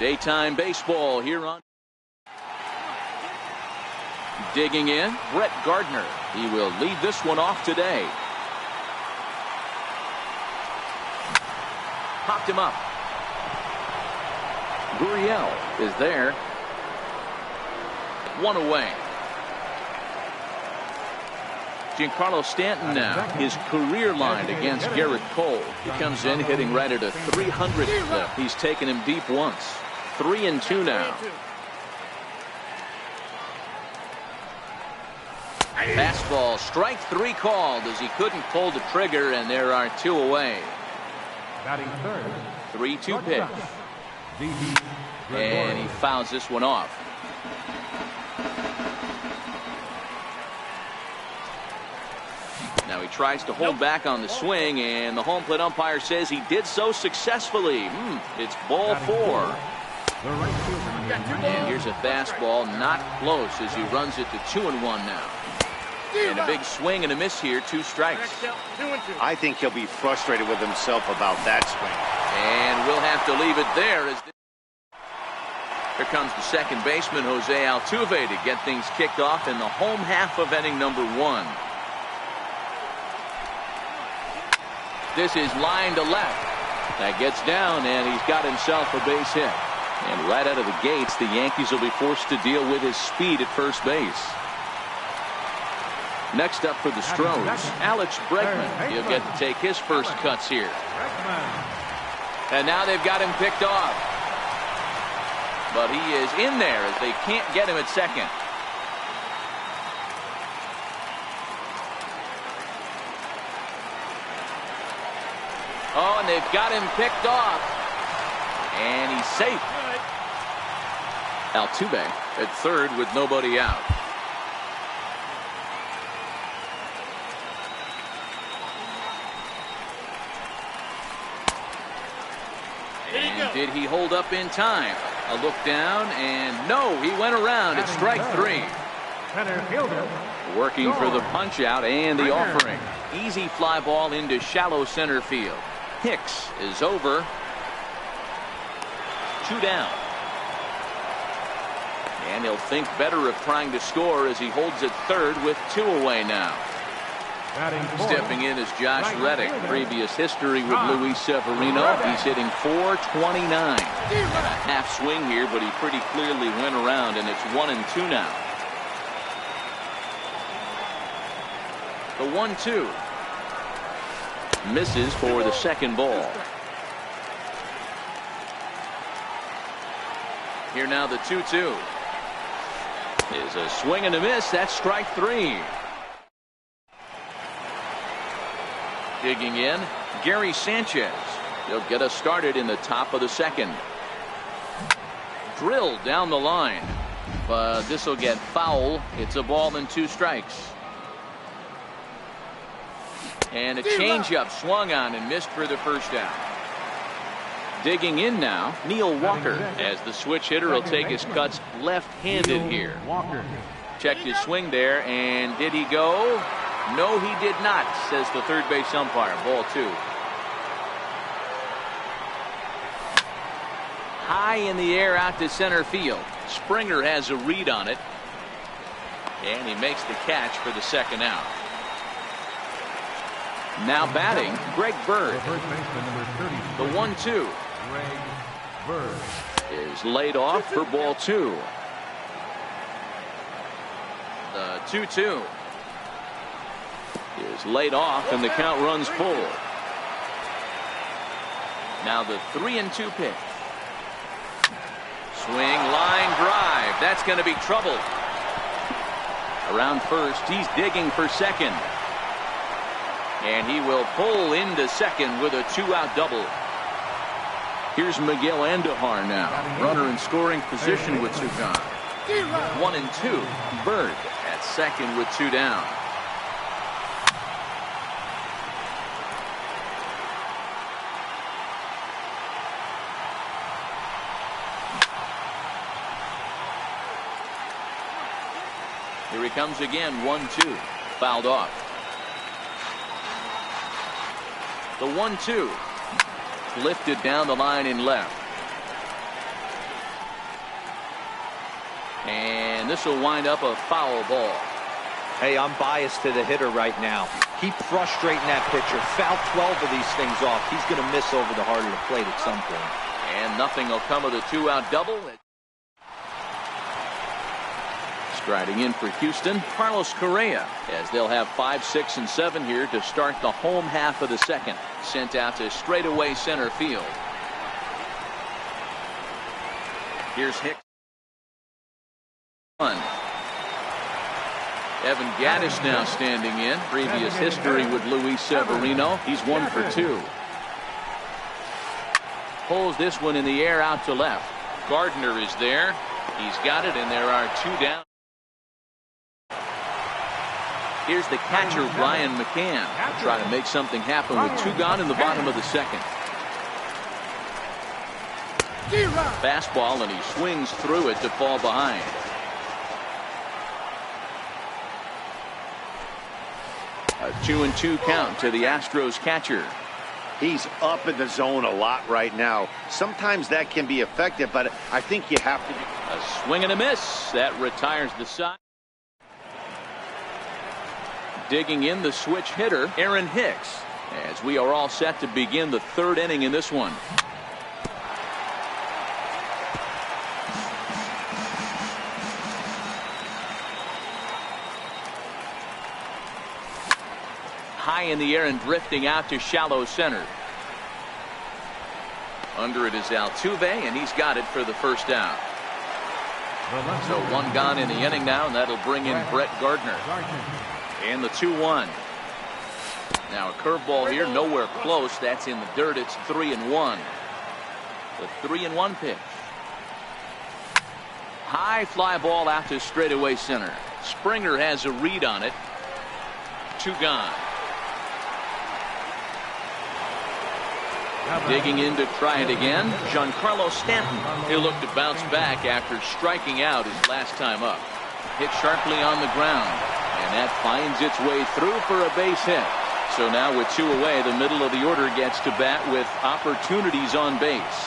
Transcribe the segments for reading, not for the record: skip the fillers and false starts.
Daytime baseball here on. Digging in, Brett Gardner. He will lead this one off today. Popped him up. Gurriel is there. One away. Giancarlo Stanton now, his career line against Garrett Cole. He comes in hitting right at a 300 clip. He's taken him deep once. 3-2 now. Fastball, strike 3 called as he couldn't pull the trigger, and there are 2 away. Batting third. 3-2 pitch. And he fouls this one off. Now he tries to hold back on the swing, and the home plate umpire says he did so successfully. It's ball 4. And here's a fastball, not close, as he runs it to 2-1 now. And a big swing and a miss here, 2 strikes. I think he'll be frustrated with himself about that swing. And we'll have to leave it there. Here comes the second baseman, Jose Altuve, to get things kicked off in the home half of inning number 1. This is line to left. That gets down, and he's got himself a base hit. And right out of the gates, the Yankees will be forced to deal with his speed at first base. Next up for the Stros, Alex Bregman. He'll get to take his first cuts here. And now they've got him picked off. But he is in there as they can't get him at second. Oh, and they've got him picked off. And he's safe. Altuve at third with nobody out. And did he hold up in time? A look down, and no, he went around at strike 3. Working for the punch out and the offering. Easy fly ball into shallow center field. Hicks is over. 2 down. And he'll think better of trying to score as he holds at third with 2 away now. Stepping in is Josh Reddick. Previous history with Luis Severino. He's hitting .429. A half swing here, but he pretty clearly went around, and it's 1-2 now. The 1-2. Misses for the second ball. Here now the 2-2. Is a swing and a miss. That's strike 3. Digging in, Gary Sanchez. He'll get us started in the top of the second. Drilled down the line, but this will get foul. It's a ball and 2 strikes. And a changeup swung on and missed for the first down. Digging in now, Neil Walker, as the switch hitter will take his cuts left-handed here. Checked his swing there, and did he go? No, he did not, says the third base umpire. Ball 2. High in the air out to center field. Springer has a read on it, and he makes the catch for the second out. Now batting, Greg Bird. The 1-2 is laid off for ball 2. The 2-2 is laid off, and the count runs full. Now the 3-2 pitch. Swing, line drive. That's going to be trouble. Around first, he's digging for second. And he will pull into second with a 2-out double. Here's Miguel Andujar now. Runner in scoring position with 2 gone. 1-2. Bird at second with 2 down. Here he comes again. 1-2. Fouled off. The 1-2 lifted down the line in left. And this will wind up a foul ball. Hey, I'm biased to the hitter right now. Keep frustrating that pitcher. Foul 12 of these things off. He's going to miss over the heart of the plate at some point. And nothing will come of the 2-out double. Striding in for Houston, Carlos Correa, as they'll have 5, 6, and 7 here to start the home half of the second. Sent out to straightaway center field. Here's Hicks. Evan Gattis now standing in. Previous history with Luis Severino. He's 1 for 2. Pulls this one in the air out to left. Gardner is there. He's got it, and there are 2 down. Here's the catcher, Brian McCann. Trying to make something happen with 2 gone in the bottom of the second. Fastball, and he swings through it to fall behind. A 2-2 count to the Astros catcher. He's up in the zone a lot right now. Sometimes that can be effective, but I think you have to. A swing and a miss. That retires the side. Digging in the switch hitter, Aaron Hicks, as we are all set to begin the 3rd inning in this one. High in the air and drifting out to shallow center. Under it is Altuve, and he's got it for the first down. So 1 gone in the inning now, and that'll bring in Brett Gardner. And the 2-1. Now a curveball here, nowhere close. That's in the dirt. It's 3-1. The 3-1 pitch. High fly ball out to straightaway center. Springer has a read on it. 2 gone. Digging in to try it again, Giancarlo Stanton. He'll look to bounce back after striking out his last time up. Hit sharply on the ground, and that finds its way through for a base hit. So now with 2 away, the middle of the order gets to bat with opportunities on base.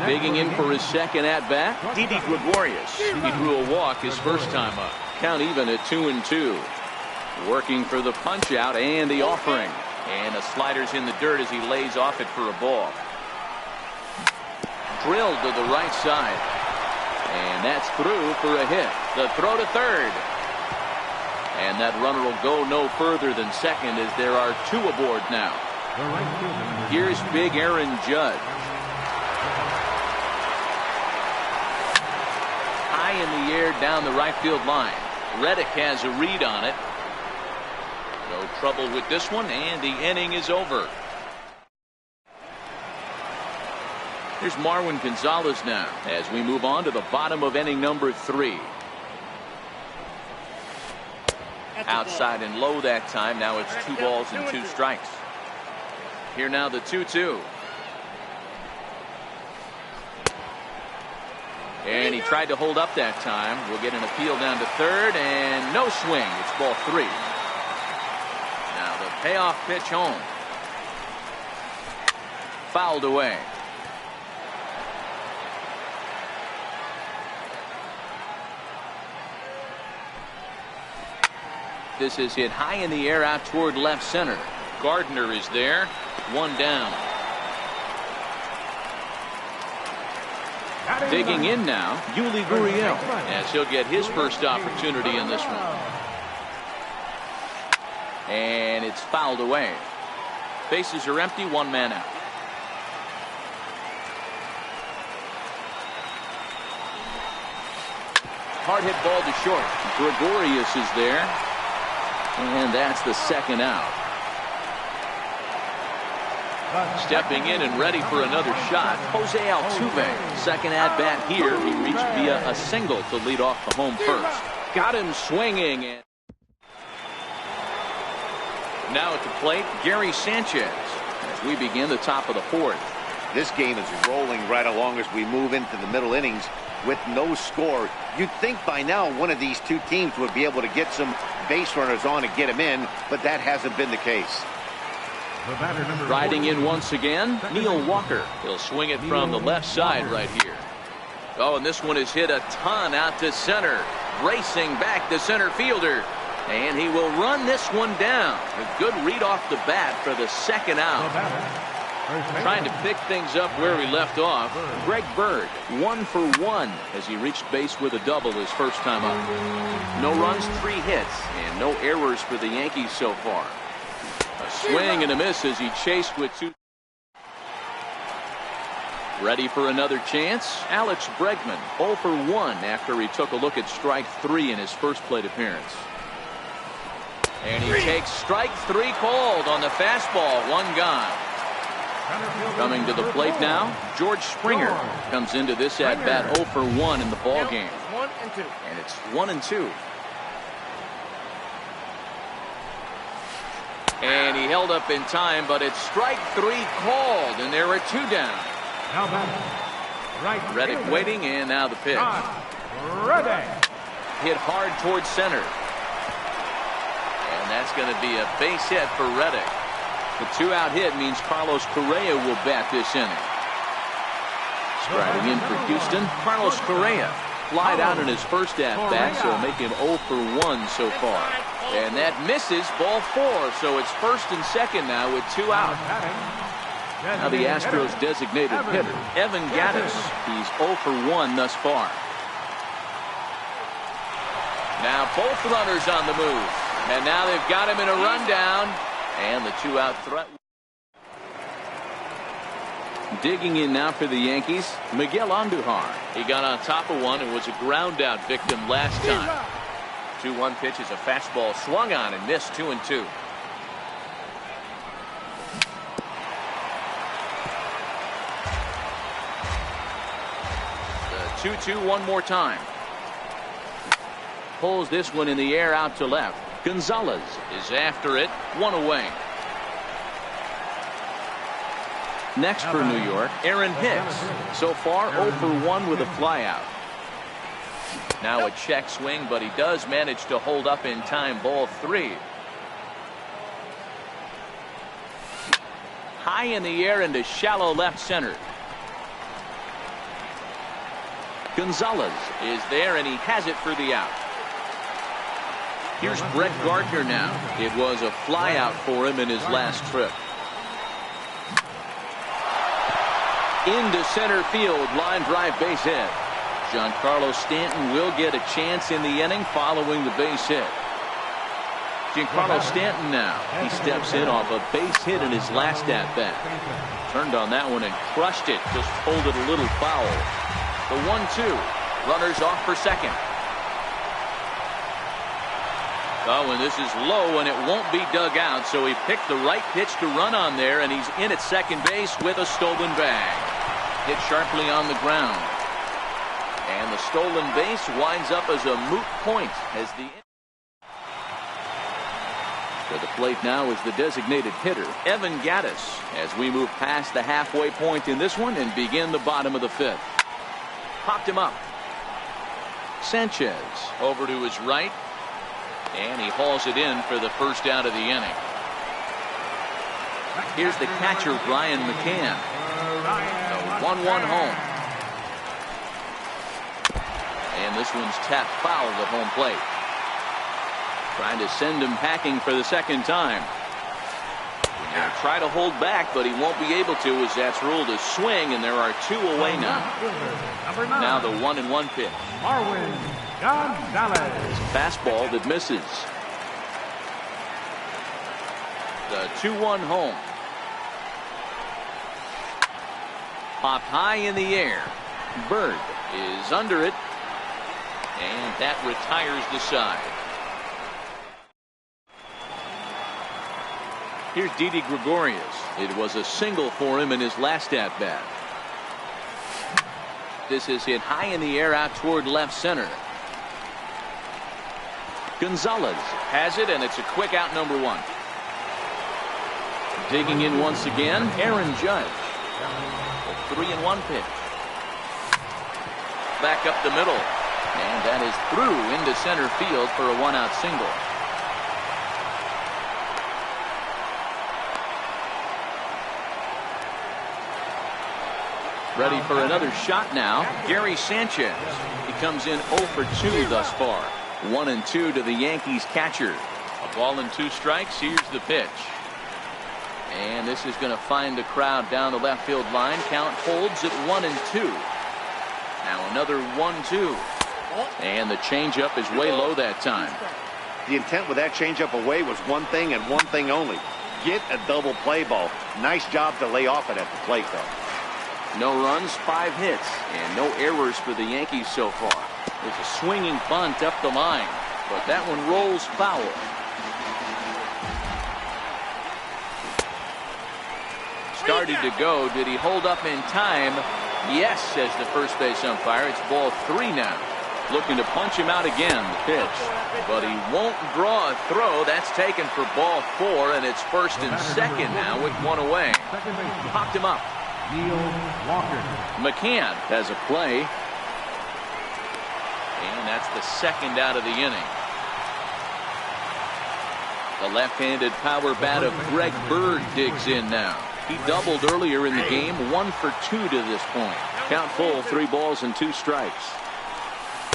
Digging in for his second at-bat, Didi Gregorius. He drew a walk his first time up. Count even at 2-2. Working for the punch-out and the offering. And the slider's in the dirt as he lays off it for a ball. Drilled to the right side. And that's through for a hit. The throw to third. And that runner will go no further than second as there are 2 aboard now. Here's big Aaron Judge. High in the air down the right field line. Reddick has a read on it. No trouble with this one, and the inning is over. Here's Marwin Gonzalez now as we move on to the bottom of inning number 3. Outside and low that time. Now it's 2 balls and 2 strikes. Here now the 2-2. And he tried to hold up that time. We'll get an appeal down to third, and no swing. It's ball 3. Now the payoff pitch home. Fouled away. This is hit high in the air out toward left center. Gardner is there. 1 down. Digging in now, Yuli Gurriel, as he'll get his first opportunity in this one. And it's fouled away. Bases are empty, 1 man out. Hard hit ball to short. Gregorius is there. And that's the 2nd out. Stepping in and ready for another shot, Jose Altuve. Second at bat here. He reached via a single to lead off the home first. Got him swinging. And now at the plate, Gary Sanchez as we begin the top of the 4th. This game is rolling right along as we move into the middle innings with no score. You'd think by now one of these 2 teams would be able to get some base runners on and get them in, but that hasn't been the case. Riding in once again, Neil Walker. He'll swing it from the left side right here. Oh, and this one is hit a ton out to center. Racing back the center fielder. And he will run this one down. A good read off the bat for the second out. Trying to pick things up where he left off. Greg Bird, 1 for 1 as he reached base with a double his first time up. No runs, 3 hits, and no errors for the Yankees so far. A swing and a miss as he chased with 2. Ready for another chance? Alex Bregman, 0 for 1 after he took a look at strike 3 in his first plate appearance. And he takes strike 3 called on the fastball. 1 gone. Coming to the plate now, George Springer comes into this at bat 0 for 1 in the ball game. 1 and 2. And it's 1 and 2. And he held up in time, but it's strike 3 called, and there are 2 down. Now back. Reddick waiting, and now the pitch. Reddick. Hit hard towards center. And that's going to be a base hit for Reddick. The 2-out hit means Carlos Correa will bat this inning. Striding in for Houston, Carlos Correa flied out in his first at-bat, so make him 0 for 1 so far. And that misses, ball 4, so it's first and second now with 2 out. Now the Astros designated hitter, Evan Gattis. He's 0 for 1 thus far. Now both runners on the move. And now they've got him in a rundown. And the 2-out threat. Digging in now for the Yankees, Miguel Andujar. He got on top of one and was a ground out victim last time. 2-1 pitch is a fastball swung on and missed. 2 and 2. The 2-2 one more time. Pulls this one in the air out to left. Gonzalez is after it. 1 away. Next for New York, Aaron Hicks. So far 0 for 1 with a flyout. Now a check swing, but he does manage to hold up in time. Ball 3. High in the air into shallow left center. Gonzalez is there, and he has it for the out. Here's Brett Gardner now. It was a flyout for him in his last trip. Into center field, line drive base hit. Giancarlo Stanton will get a chance in the inning following the base hit. Giancarlo Stanton now. He steps in off a base hit in his last at bat. Turned on that one and crushed it. Just pulled it a little foul. The 1-2. Runners off for second. Oh, and this is low, and it won't be dug out, so he picked the right pitch to run on there, and he's in at second base with a stolen bag. Hit sharply on the ground. And the stolen base winds up as a moot point as the... To the plate now is the designated hitter, Evan Gattis, as we move past the halfway point in this one and begin the bottom of the 5th. Popped him up. Sanchez over to his right. And he hauls it in for the first out of the inning. Here's the catcher, Brian McCann. A 1-1 home. And this one's tapped foul at home plate. Trying to send him packing for the second time. He'll try to hold back, but he won't be able to, as that's ruled a swing, and there are 2 away now. Now the 1-1 pitch. Marwin Gonzalez. Fastball that misses. The 2-1 home. Popped high in the air. Bird is under it. And that retires the side. Here's Didi Gregorius. It was a single for him in his last at-bat. This is hit high in the air out toward left center. Gonzalez has it, and it's a quick out, number 1. Digging in once again, Aaron Judge. A 3-1 pitch. Back up the middle. And that is through into center field for a 1-out single. Ready for another shot now. Gary Sanchez. He comes in 0 for 2 thus far. 1-2 to the Yankees catcher. A ball and 2 strikes. Here's the pitch. And this is going to find the crowd down the left field line. Count holds at 1-2. Now another 1-2. And the changeup is way low that time. The intent with that changeup away was one thing and one thing only. Get a double play ball. Nice job to lay off it at the plate, though. No runs, 5 hits, and no errors for the Yankees so far. There's a swinging bunt up the line, but that one rolls foul. Started to go. Did he hold up in time? Yes, says the first base umpire. It's ball 3 now. Looking to punch him out again. The pitch. But he won't draw a throw. That's taken for ball 4, and it's first and second now with 1 away. Popped him up. Neil Walker. McCann has a play. And that's the second out of the inning. The left-handed power bat of Greg Bird digs in now. He doubled earlier in the game. 1 for 2 to this point. Count full, 3 balls and 2 strikes.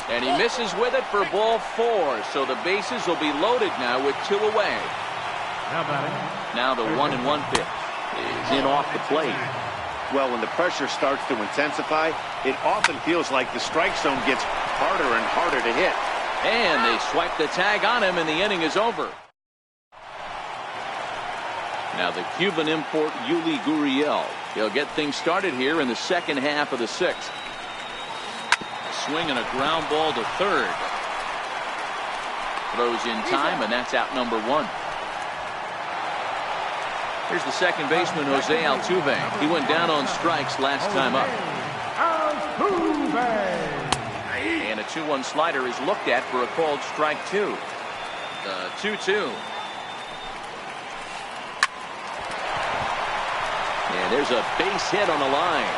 And he misses with it for ball 4. So the bases will be loaded now with 2 away. Now the 1-1 pitch is in off the plate. Well, when the pressure starts to intensify, it often feels like the strike zone gets harder and harder to hit. And they swipe the tag on him, and the inning is over. Now the Cuban import Yuli Gurriel. He'll get things started here in the second half of the 6th. A swing and a ground ball to third. Throws in time, and that's out number 1. Here's the second baseman, Jose Altuve. He went down on strikes last time up. And a 2-1 slider is looked at for a called strike 2. The 2-2. And there's a base hit on the line.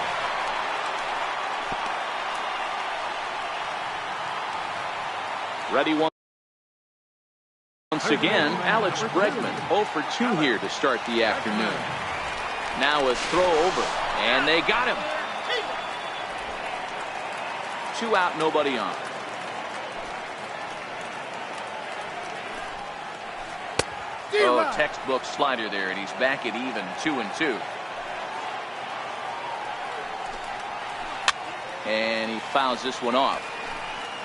Ready once again, Alex Bregman 0 for 2 here to start the afternoon. Now a throw over, and they got him. 2 out, nobody on. Oh, textbook slider there, and he's back at even 2-2. And he fouls this one off.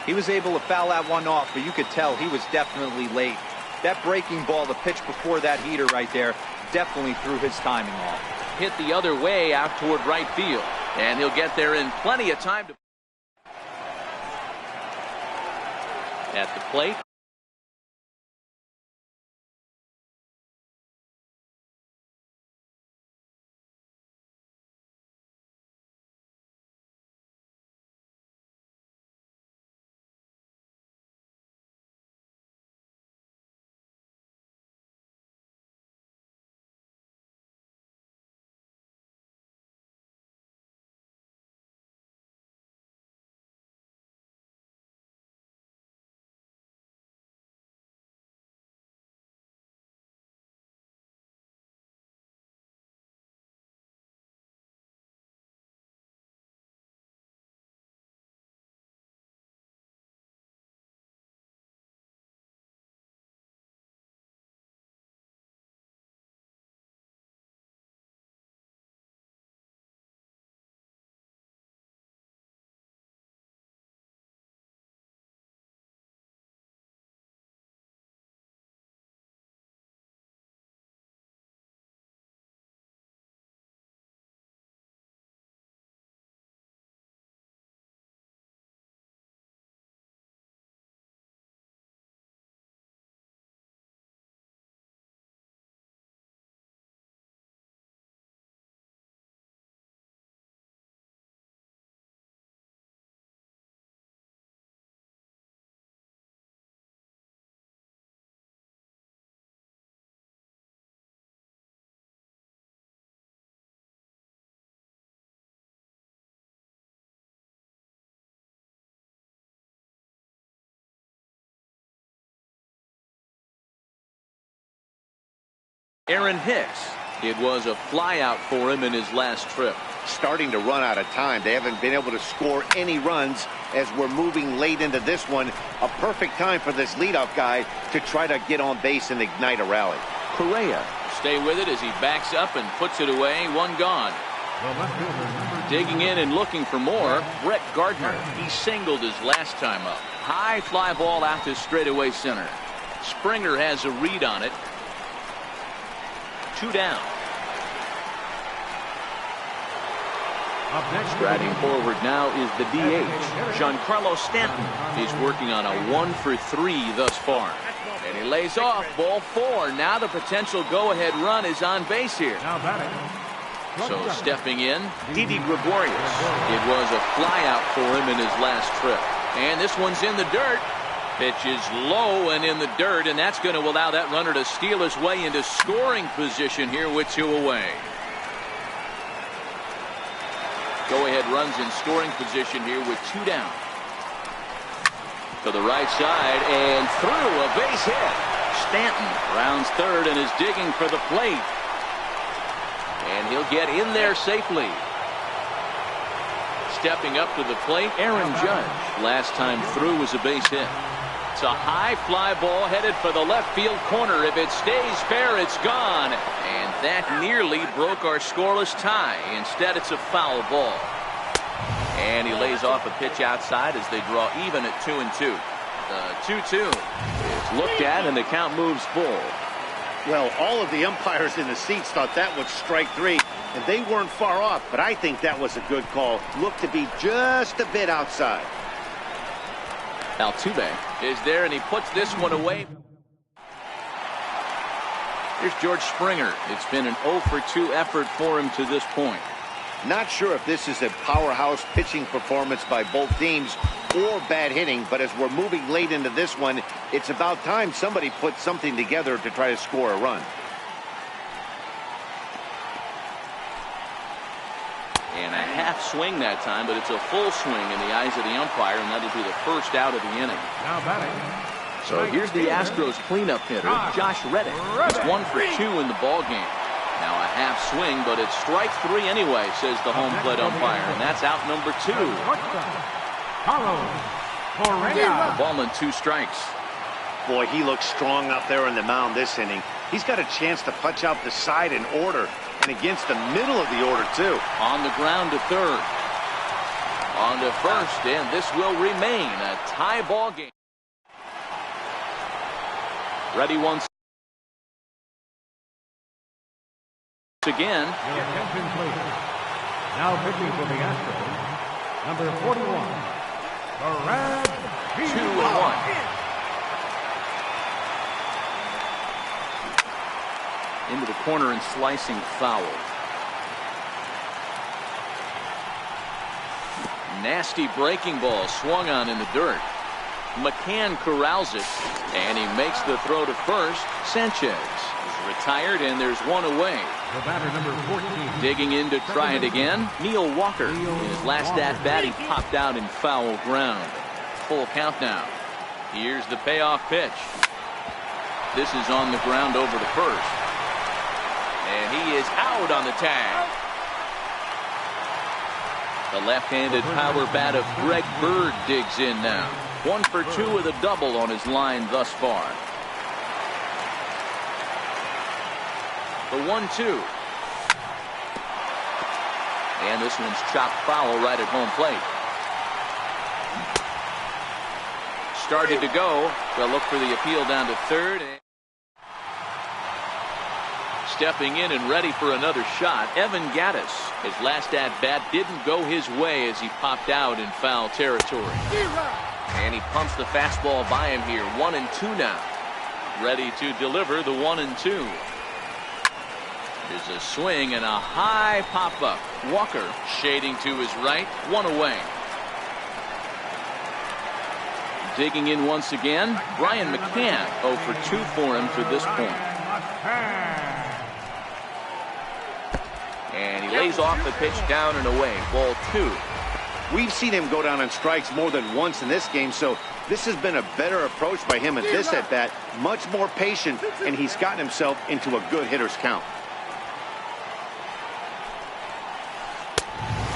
He was able to foul that one off, but you could tell he was definitely late. That breaking ball, the pitch before that heater right there, definitely threw his timing off. Hit the other way out toward right field. And he'll get there in plenty of time. At the plate. Aaron Hicks. It was a flyout for him in his last trip. starting to run out of time. They haven't been able to score any runs as we're moving late into this one. A perfect time for this leadoff guy to try to get on base and ignite a rally. Correa stay with it as he backs up and puts it away. One gone. Digging in and looking for more, Brett Gardner. He singled his last time up. High fly ball out to straightaway center. Springer has a read on it. 2 down. Striding forward now is the DH. Giancarlo Stanton. He's working on a 1-for-3 thus far. And he lays off. Ball 4. Now the potential go-ahead run is on base here. So stepping in, Didi Gregorius. It was a flyout for him in his last trip. And this one's in the dirt. Pitch is low and in the dirt, and that's going to allow that runner to steal his way into scoring position here with 2 away. Go-ahead runs in scoring position here with 2 down. To the right side and through, a base hit. Stanton rounds third and is digging for the plate. And he'll get in there safely. Stepping up to the plate, Aaron Judge. Last time through was a base hit. It's a high fly ball headed for the left field corner. If it stays fair, it's gone. And that nearly broke our scoreless tie. Instead, it's a foul ball. And he lays off a pitch outside as they draw even at 2-2. The 2-2 is looked at and the count moves full. Well, all of the umpires in the seats thought that was strike 3, and they weren't far off, but I think that was a good call. Looked to be just a bit outside. Altuve is there, and he puts this one away. Here's George Springer. It's been an 0-for-2 effort for him to this point. Not sure if this is a powerhouse pitching performance by both teams or bad hitting, but as we're moving late into this one, it's about time somebody puts something together to try to score a run. And a half swing that time, but it's a full swing in the eyes of the umpire, and that'll be the first out of the inning. Now batting. So here's the Astros cleanup hitter, Josh Reddick. He's 1-for-2 in the ball game. Now a half swing, but it's strike 3 anyway, says the home plate umpire, and that's out number 2. Carlos Correa. Ball and 2 strikes. Boy, he looks strong up there on the mound this inning. He's got a chance to punch out the side in order, and against the middle of the order, too. On the ground to third. On to first, and this will remain a tie ball game. Ready once again. Attention, please. Now pitching for the Astros, number 41, Brad 2-1. Into the corner and slicing foul. Nasty breaking ball swung on in the dirt. McCann corrals it, and he makes the throw to first. Sanchez is retired, and there's 1 away. The batter, number 14. Digging in to try it again, Neil Walker. In his last at-bat, he popped out in foul ground. Full count now. Here's the payoff pitch. This is on the ground over to first. And he is out on the tag. The left-handed power bat of Greg Bird digs in now. 1-for-2 with a double on his line thus far. The 1-2. And this one's chopped foul right at home plate. Started to go. They'll look for the appeal down to third. Stepping in and ready for another shot, Evan Gattis. His last at-bat didn't go his way as he popped out in foul territory. And he pumps the fastball by him here. 1-2 now. Ready to deliver the 1-2. There's a swing and a high pop-up. Walker shading to his right. 1 away. Digging in once again, Brian McCann. 0-for-2 for him to this point. And he lays off the pitch down and away. Ball 2. We've seen him go down on strikes more than once in this game, so this has been a better approach by him at this at-bat. Much more patient, and he's gotten himself into a good hitter's count.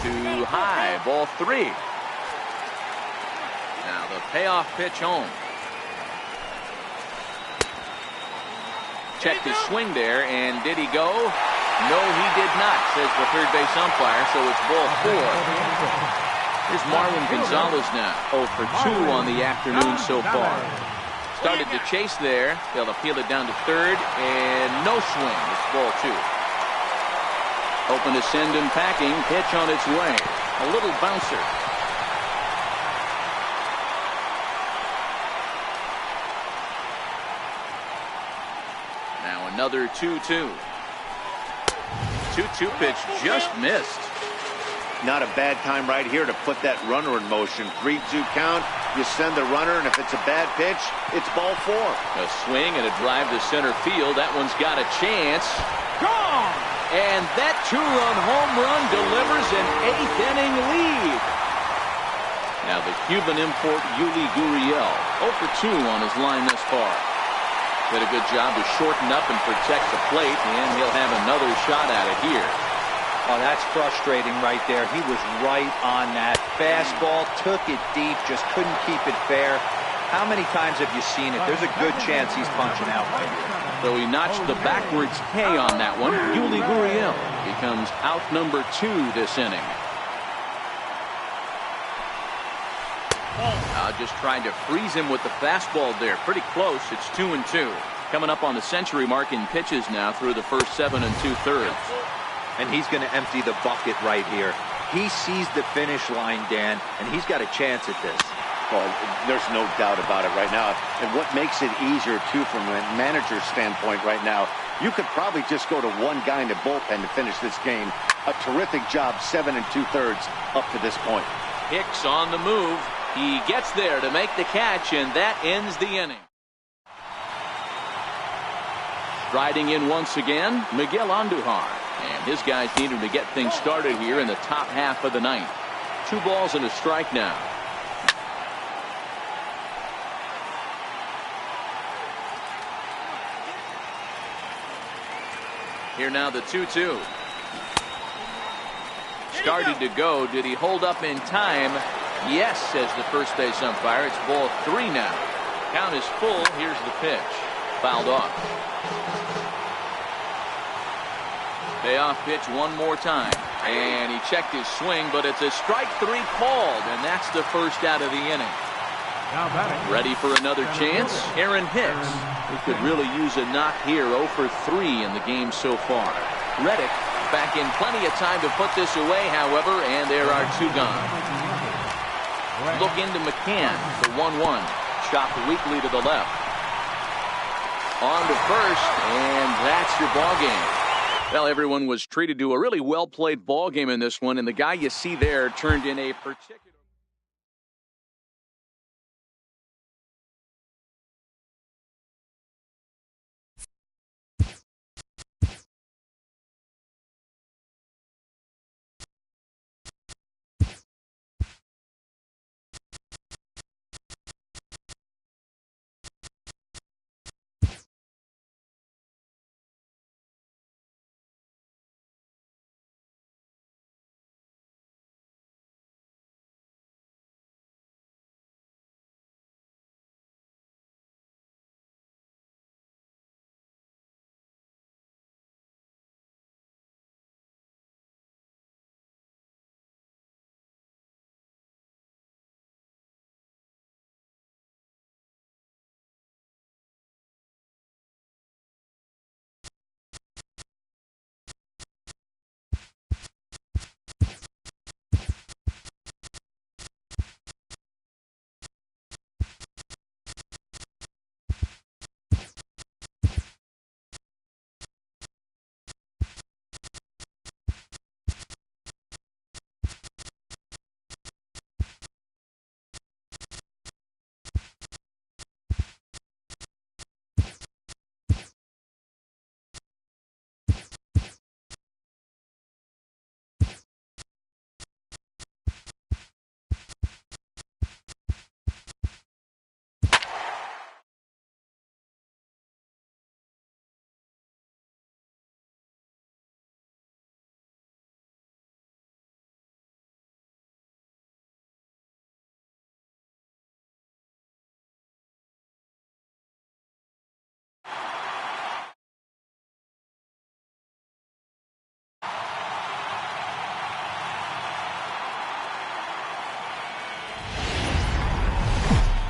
Too high. Ball 3. Now the payoff pitch home. Checked his swing there, and did he go? No, he did not, says the third base umpire, so it's ball 4. Here's Marwin Gonzalez now, 0 for 2 on the afternoon so far. Started to chase there. They'll appeal it down to third, and no swing. It's ball 2. Open to send him packing. Pitch on its way. A little bouncer. Now another 2-2. 2-2 pitch just missed. Not a bad time right here to put that runner in motion. 3-2 count. You send the runner, and if it's a bad pitch, it's ball 4. A swing and a drive to center field. That one's got a chance. Gone! And that 2-run home run delivers an 8th inning lead. Now the Cuban import Yuli Gurriel, 0 for 2 on his line thus far. Did a good job to shorten up and protect the plate, and he'll have another shot at it here. Oh, that's frustrating right there. He was right on that. Fastball, took it deep, just couldn't keep it fair. How many times have you seen it? There's a good chance he's punching out right here. So he notched the backwards K on that one. Yuli Gurriel becomes out number 2 this inning. Just trying to freeze him with the fastball there. Pretty close. It's 2-2. Coming up on the century mark in pitches now through the first 7 2/3. And he's going to empty the bucket right here. He sees the finish line, Dan, and he's got a chance at this. Well, there's no doubt about it right now. And what makes it easier, too, from a manager's standpoint right now, you could probably just go to one guy in the bullpen to finish this game. A terrific job, 7 2/3 up to this point. Hicks on the move. He gets there to make the catch, and that ends the inning. Striding in once again, Miguel Andujar. And his guys need him to get things started here in the top half of the ninth. 2 balls and a strike now. Here now the 2-2. Started to go. Did he hold up in time? Yes, says the first base umpire. It's ball 3 now. Count is full. Here's the pitch. Fouled off. Payoff pitch one more time. And he checked his swing, but it's a strike 3 called, and that's the first out of the inning. Ready for another chance? Aaron Hicks. He could really use a knock here. 0 for 3 in the game so far. Reddick back in plenty of time to put this away, however, and there are 2 gone. Look into McCann, the 1-1. Chopped weakly to the left. On to first, and that's your ball game. Well, everyone was treated to a really well-played ball game in this one, and the guy you see there turned in a particular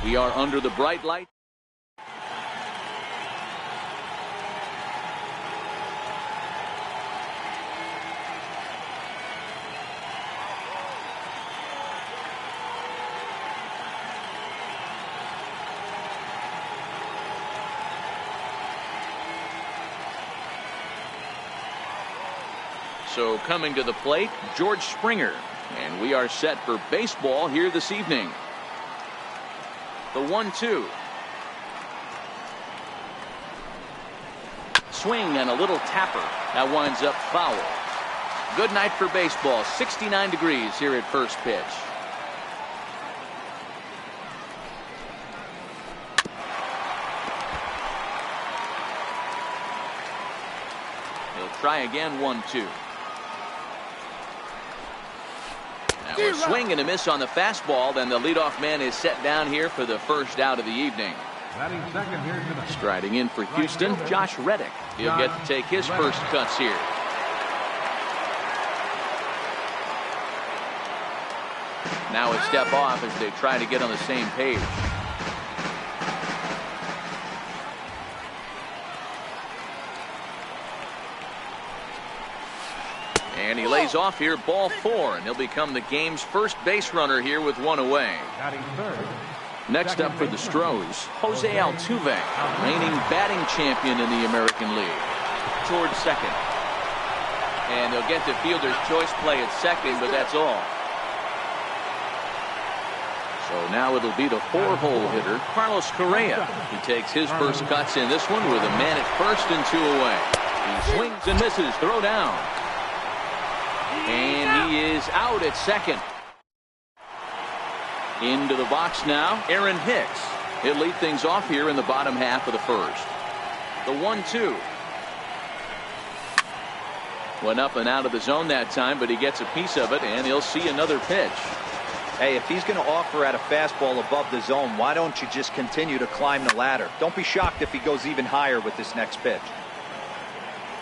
We are under the bright light. So coming to the plate, George Springer. And we are set for baseball here this evening. The 1-2. Swing and a little tapper. That winds up foul. Good night for baseball. 69 degrees here at first pitch. He'll try again. 1-2. Now a swing and a miss on the fastball. Then the leadoff man is set down here for the first out of the evening. Striding in for Houston, Josh Reddick. He'll get to take his first cuts here. Now a step off as they try to get on the same page. And he lays off here, ball 4, and he'll become the game's first base runner here with one away. Next up for the Stros, Jose Altuve, reigning batting champion in the American League. Towards second. And they'll get the fielder's choice play at second, but that's all. So now it'll be the 4-hole hitter, Carlos Correa. He takes his first cuts in this one with a man at first and 2 away. He swings and misses, throw down. And he is out at second. Into the box now, Aaron Hicks. He'll lead things off here in the bottom half of the first. The 1-2. Went up and out of the zone that time, but he gets a piece of it, and he'll see another pitch. Hey, if he's going to offer at a fastball above the zone, why don't you just continue to climb the ladder? Don't be shocked if he goes even higher with this next pitch.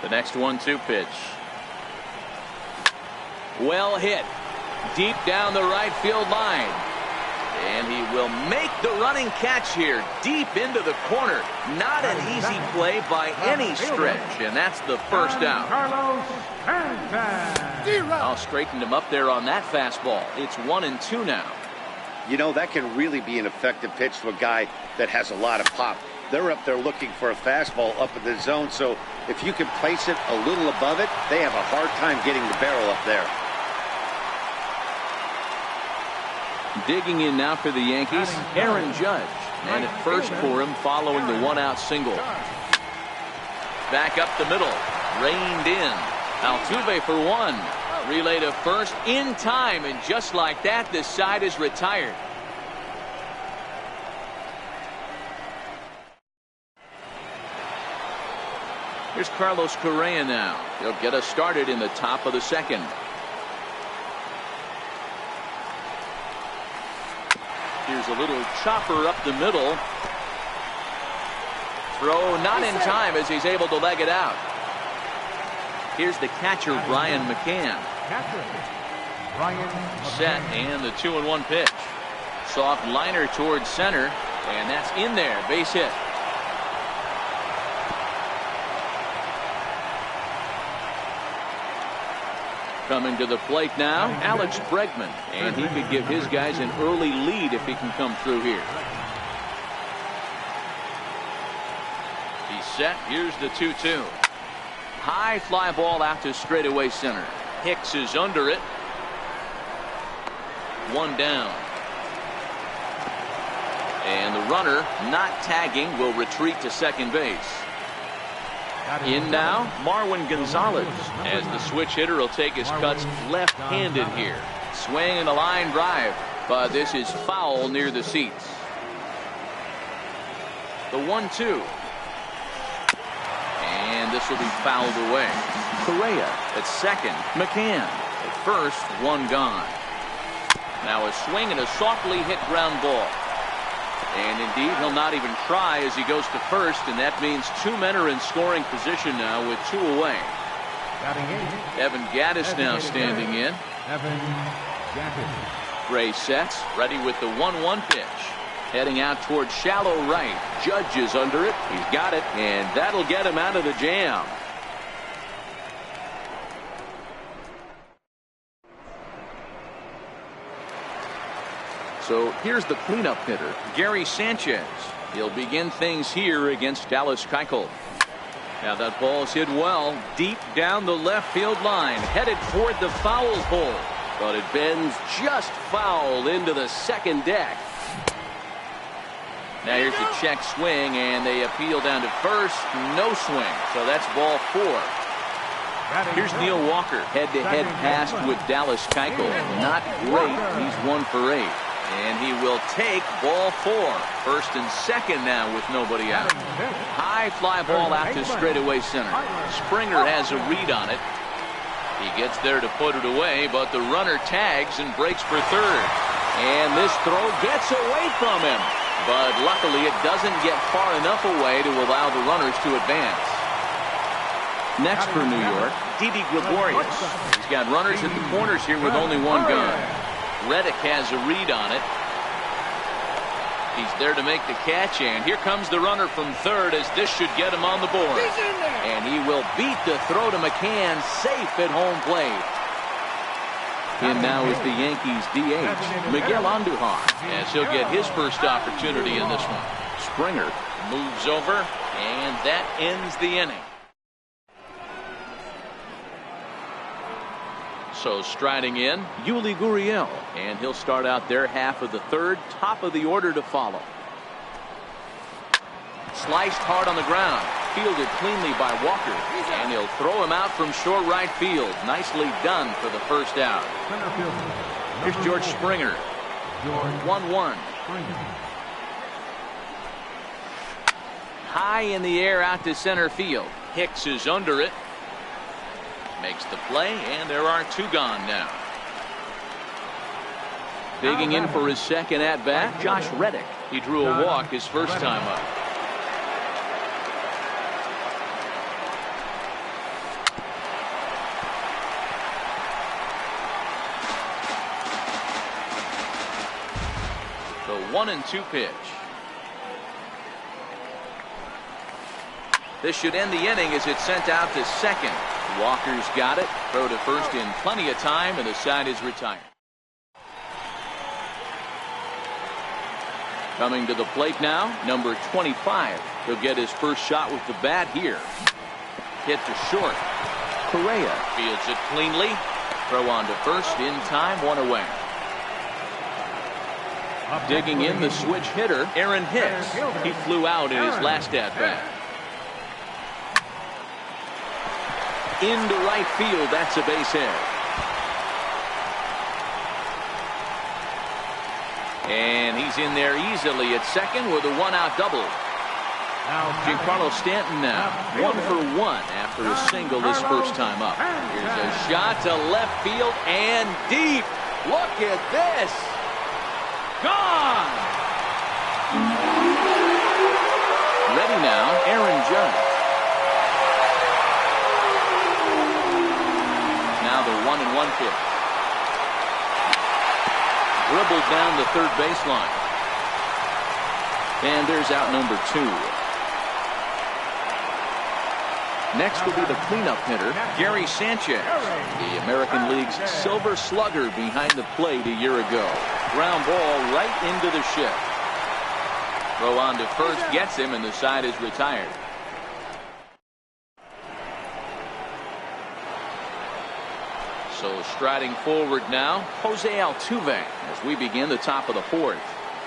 The next 1-2 pitch. Well hit. Deep down the right field line. And he will make the running catch here deep into the corner. Not an easy play by any stretch. And that's the first out. I'll straighten him up there on that fastball. It's 1-2 now. You know, that can really be an effective pitch to a guy that has a lot of pop. They're up there looking for a fastball up in the zone. So if you can place it a little above it, they have a hard time getting the barrel up there. Digging in now for the Yankees, Aaron Judge. And at first for him following the 1-out single. Back up the middle. Reined in. Altuve for 1. Relay to first in time. And just like that, this side is retired. Here's Carlos Correa now. He'll get us started in the top of the second. Here's a little chopper up the middle. Throw not in time as he's able to leg it out. Here's the catcher, Brian McCann. Set, and the 2-1 pitch. Soft liner towards center, and that's in there. Base hit. Coming to the plate now, Alex Bregman. And he could give his guys an early lead if he can come through here. He's set. Here's the 2-2. High fly ball out to straightaway center. Hicks is under it. 1 down. And the runner, not tagging, will retreat to second base. In now, Marwin Gonzalez, as the switch hitter will take his cuts left-handed here. Swing and a line drive, but this is foul near the seats. The 1-2. And this will be fouled away. Correa at second. McCann at first. 1 gone. Now a swing and a softly hit ground ball. And indeed, he'll not even try as he goes to first, and that means 2 men are in scoring position now with 2 away. Evan Gattis now standing in. Gray sets, ready with the 1-1 pitch. Heading out towards shallow right. Judge is under it. He's got it, and that'll get him out of the jam. So here's the cleanup hitter, Gary Sanchez. He'll begin things here against Dallas Keuchel. Now that ball's hit well deep down the left field line, headed toward the foul pole, but it bends just foul into the second deck. Now here's the check swing, and they appeal down to first. No swing, so that's ball 4. Here's Neil Walker, head-to-head pass with Dallas Keuchel. Not great. He's 1 for 8. And he will take ball 4. First and second now with nobody out. High fly ball out to straightaway center. Springer has a read on it. He gets there to put it away, but the runner tags and breaks for third. And this throw gets away from him. But luckily it doesn't get far enough away to allow the runners to advance. Next for New York, Didi Gregorius. He's got runners at the corners here with only one gun. Reddick has a read on it. He's there to make the catch, and here comes the runner from third as this should get him on the board. And he will beat the throw to McCann, safe at home plate. In now is the Yankees DH, Miguel Andujar, as he'll get his first opportunity in this one. Springer moves over, and that ends the inning. So striding in, Yuli Gurriel, and he'll start out their half of the third, top of the order to follow. Sliced hard on the ground, fielded cleanly by Walker, and he'll throw him out from short right field. Nicely done for the first out. Here's George Springer. 1-1. High in the air out to center field. Hicks is under it. Makes the play, and there are 2 gone now. Digging in for his second at-bat, Josh Reddick. He drew a walk his first time up. The 1-2 pitch. This should end the inning as it's sent out to second. Walker's got it. Throw to first in plenty of time, and the side is retired. Coming to the plate now, number 25. He'll get his first shot with the bat here. Hit to short. Correa fields it cleanly. Throw on to first in time, 1 away. Digging in the switch hitter, Aaron Hicks. He flew out in his last at-bat. Into right field, that's a base hit. And he's in there easily at second with a 1-out double. Giancarlo Stanton now 1 for 1 after a single his first time up. Here's a shot to left field and deep. Look at this. Gone. Ready now, Aaron Judge. Now the 1-1 pitch. Dribbled down the third baseline. And there's out number 2. Next will be the cleanup hitter, Gary Sanchez, the American League's silver slugger behind the plate a year ago. Ground ball right into the shift. Throw on to first gets him, and the side is retired. So striding forward now, Jose Altuve as we begin the top of the 4th.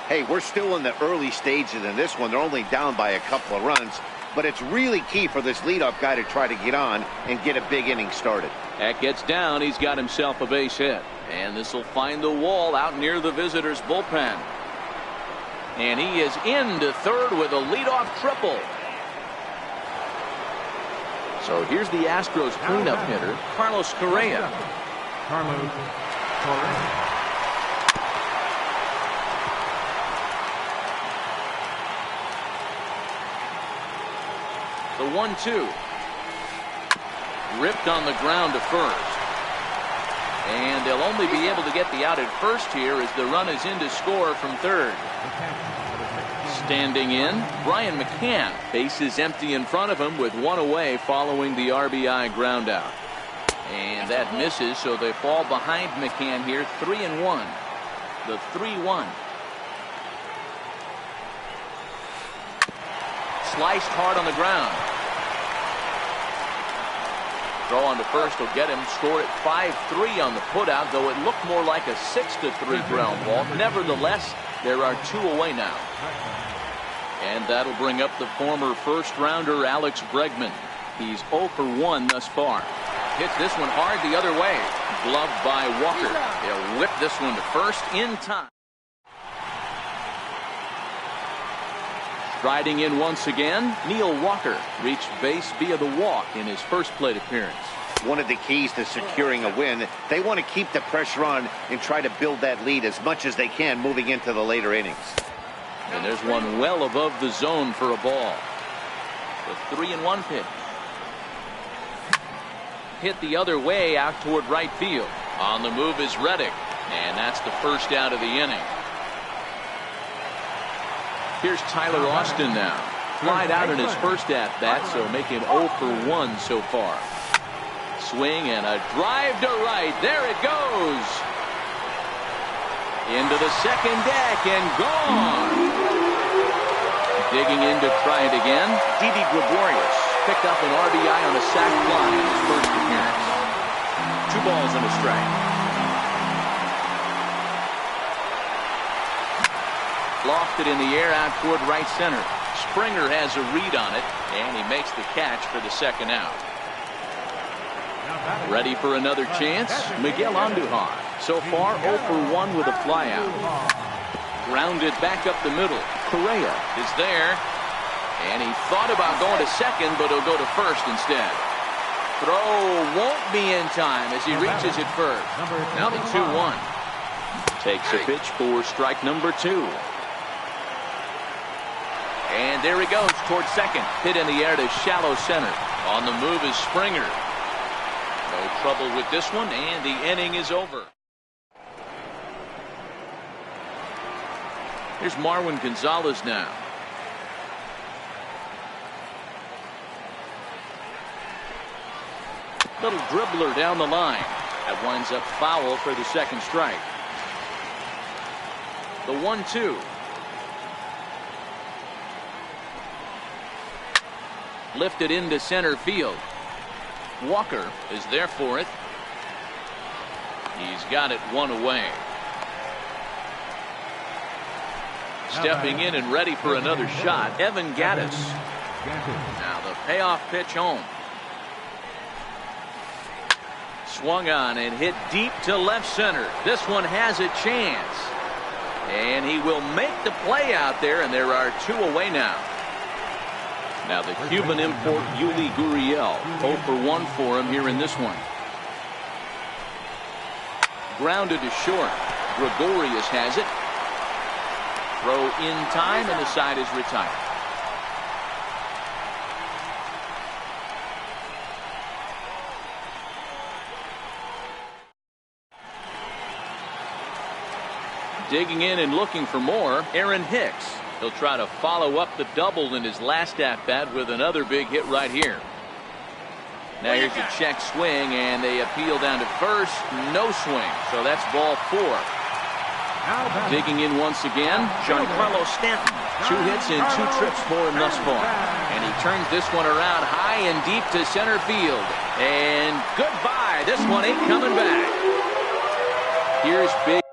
Hey, we're still in the early stages in this one. They're only down by a couple of runs, but it's really key for this leadoff guy to try to get on and get a big inning started. That gets down. He's got himself a base hit. And this will find the wall out near the visitors' bullpen. And he is into third with a leadoff triple. So here's the Astros cleanup hitter, Carlos Correa. Carlos Correa. The 1-2. Ripped on the ground to first. And they'll only be able to get the out at first here as the run is in to score from third. Standing in, Brian McCann. Base is empty in front of him with one away following the RBI ground out. And that misses, so they fall behind McCann here, 3-1. The 3-1. Sliced hard on the ground. Throw on to first will get him. Scored at 5-3 on the putout, though it looked more like a 6-3 ground ball. Nevertheless, there are two away now. And that'll bring up the former first-rounder Alex Bregman. He's 0 for 1 thus far. Hits this one hard the other way. Gloved by Walker. He'll whip this one to first in time. Striding in once again, Neil Walker reached base via the walk in his first plate appearance. One of the keys to securing a win, they want to keep the pressure on and try to build that lead as much as they can moving into the later innings. And there's one well above the zone for a ball. The 3-1 pitch. Hit the other way out toward right field. On the move is Reddick, and that's the first out of the inning. Here's Tyler Austin now. Flied out in his first at-bat, so make him 0 for 1 so far. Swing and a drive to right. There it goes. Into the second deck and gone. Digging in to try it again. Didi Gregorius picked up an RBI on a sac fly in his first appearance. 2 balls and a strike. Lofted in the air out toward right center. Springer has a read on it, and he makes the catch for the second out. Ready for another chance? Miguel Andujar. So far 0 for 1 with a flyout. Grounded back up the middle. Correa is there. And he thought about going to second, but he'll go to first instead. Throw won't be in time as he reaches it first. Now the 2-1. Takes a pitch for strike number 2. And there he goes towards second. Hit in the air to shallow center. On the move is Springer. No trouble with this one, and the inning is over. Here's Marwin Gonzalez now. Little dribbler down the line. That winds up foul for the second strike. The 1-2. Lifted into center field. Walker is there for it. He's got it one away. Stepping in and ready for another shot, Evan Gattis. Now the payoff pitch home. Swung on and hit deep to left center. This one has a chance. And he will make the play out there, and there are 2 away now. Now the Cuban import Yuli Gurriel, 0 for 1 for him here in this one. Grounded to short. Gregorius has it. Throw in time, and the side is retired. Digging in and looking for more, Aaron Hicks. He'll try to follow up the double in his last at-bat with another big hit right here. Now here's a check swing, and they appeal down to first. No swing, so that's ball 4. Digging in once again, Giancarlo Stanton. 2 hits and 2 trips for him thus far. And he turns this one around high and deep to center field. And goodbye. This one ain't coming back. Here's big.